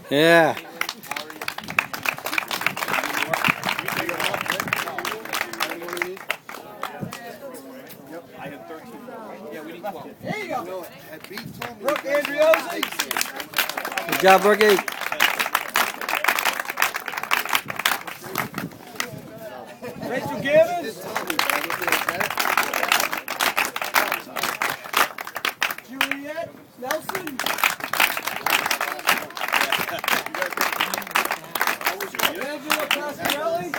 Yeah. I had 13. Yeah, we need 12. There you go. Brooke Andriozzi. Good job, Brookie. Rachel Givens. Juliet Nelson. Angela Cascarelli.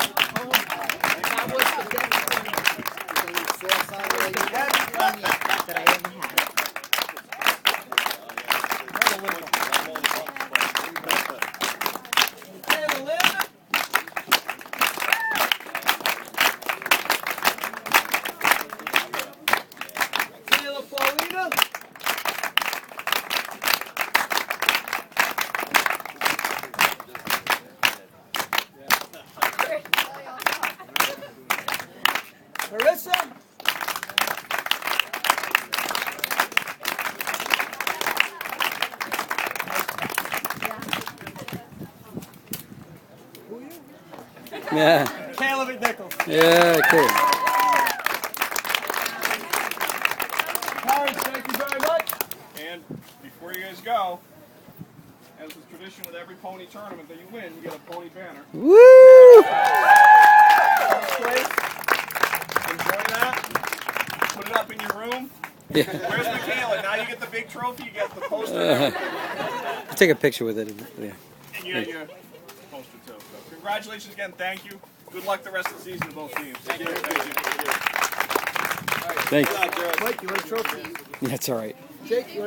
That I ever had. Taylor Lambert. Taylor Paulina. Carissa. Yeah. Kayla McNichols. Yeah, cool. Parents, thank you very much. And before you guys go, as is tradition with every pony tournament that you win, you get a pony banner. Woo! Enjoy that. Put it up in your room. Yeah. Where's Michaela? Now you get the big trophy. You get the poster. I'll take a picture with it. Yeah. And you get your poster too. So congratulations again. Thank you. Good luck the rest of the season to both teams. Thank you. Thanks. Mike, you want a trophy? That's all right. Jake, you want